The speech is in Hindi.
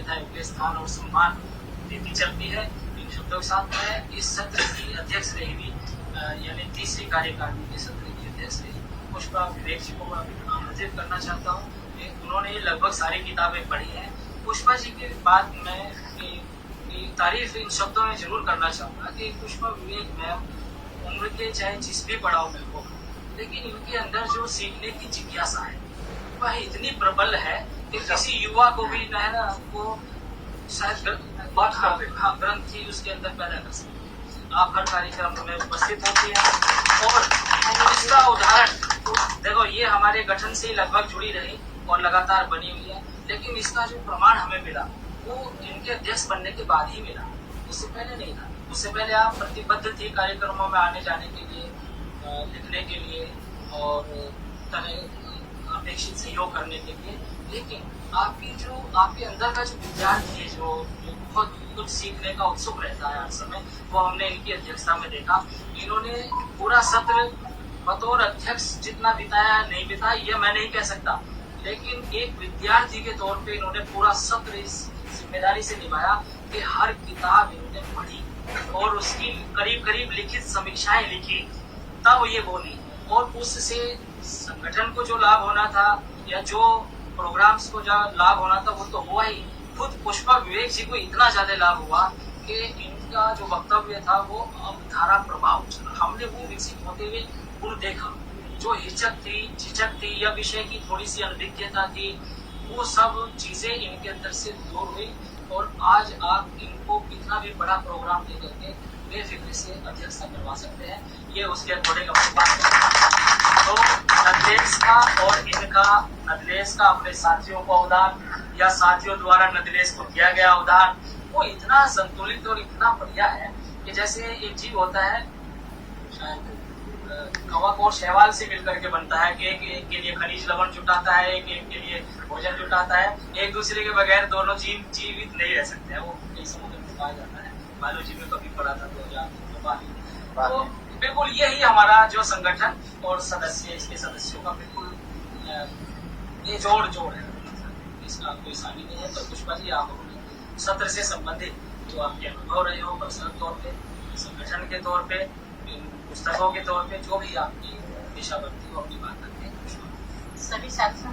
अन्यथा योग्य स्थान और सम्मान देती चलती है। इन शब्दों के साथ मैं इस सत्र की अध्यक्ष रही यानी तीसरी कार्यकारिणी के सत्र की अध्यक्ष रही पुष्पा विवेक जी को आमंत्रित करना चाहता हूँ। उन्होंने लगभग सारी किताबें पढ़ी हैं। पुष्पा जी के बाद मैं तारीफ इन शब्दों में जरूर करना चाहूँगा कि पुष्पा विवेक मैम उम्र के चाहे जिस भी पड़ाव में हो, लेकिन इनके अंदर जो सीखने की जिज्ञासा है वह इतनी प्रबल है कि किसी युवा को भी न है ना वो शायद ग्रंथ ही उसके अंदर पैदा कर सकते। आप हर कार्यक्रम में उपस्थित होती हैं और इसका उदाहरण देखो, ये हमारे गठन से लगभग जुड़ी रही और लगातार बनी हुई है, लेकिन इसका जो प्रमाण हमें मिला वो इनके अध्यक्ष बनने के बाद ही मिला, उससे पहले नहीं था। उससे पहले आप प्रतिबद्ध थी कार्यक्रमों में आने जाने के लिए, लिखने के लिए और अपेक्षित सहयोग करने के लिए, लेकिन आपके अंदर का जो विद्यार्थी है जो बहुत कुछ सीखने का उत्सुक रहता है हर समय, वो हमने इनकी अध्यक्षता में देखा। इन्होंने पूरा सत्र बतौर अध्यक्ष जितना बिताया नहीं बिताया ये मैं नहीं कह सकता, लेकिन एक विद्यार्थी के तौर पे इन्होंने पूरा सत्र इस जिम्मेदारी से निभाया कि हर किताब इन्होंने पढ़ी और उसकी करीब करीब लिखित समीक्षाएं लिखी, तब ये बोली। और उससे संगठन को जो लाभ होना था या जो प्रोग्राम्स को जो लाभ होना था वो तो हुआ ही, खुद पुष्पा विवेक जी को इतना ज्यादा लाभ हुआ कि इनका जो वक्तव्य था वो अब धारा प्रभाव चला। हमने वो विकसित होते हुए गुण देखा, जो हिचक थी झिझक थी या विषय की थोड़ी सी अनभिज्ञता थी, वो सब चीजें इनके अंदर से दूर हुई और आज आप इनको कितना भी बड़ा प्रोग्राम दे करके बेफिक्र से अध्यक्षता करवा सकते हैं। ये उसके अकॉर्डिंग अपनी बात तो नदलेस का और इनका नदलेस का अपने साथियों को उदार या साथियों द्वारा नदलेस को किया गया उदार वो इतना संतुलित और इतना बढ़िया है कि जैसे एक जीव होता है शायद कवक और शैवाल से मिलकर के बनता है कि एक के लिए खनिज लवण जुटाता है, एक के लिए भोजन जुटाता है। एक दूसरे के बगैर दोनों जीव जीवित नहीं रह सकते हैं। वो कई समुद्र में पाया जाता है, बायोलॉजी में कभी पढ़ा था 2000 तो बिल्कुल यही हमारा जो संगठन और सदस्य इसके सदस्यों का बिल्कुल ये जोड़ है, इसका कोई सानी नहीं है। तो पुष्पा जी आप सत्र से संबंधित जो आपके अनुभव रहे हो पर्सनल तौर पे, संगठन के तौर पे, पुस्तकों के तौर पे, जो भी आपकी दिशा बनती हो अपनी बात करके सभी साथियों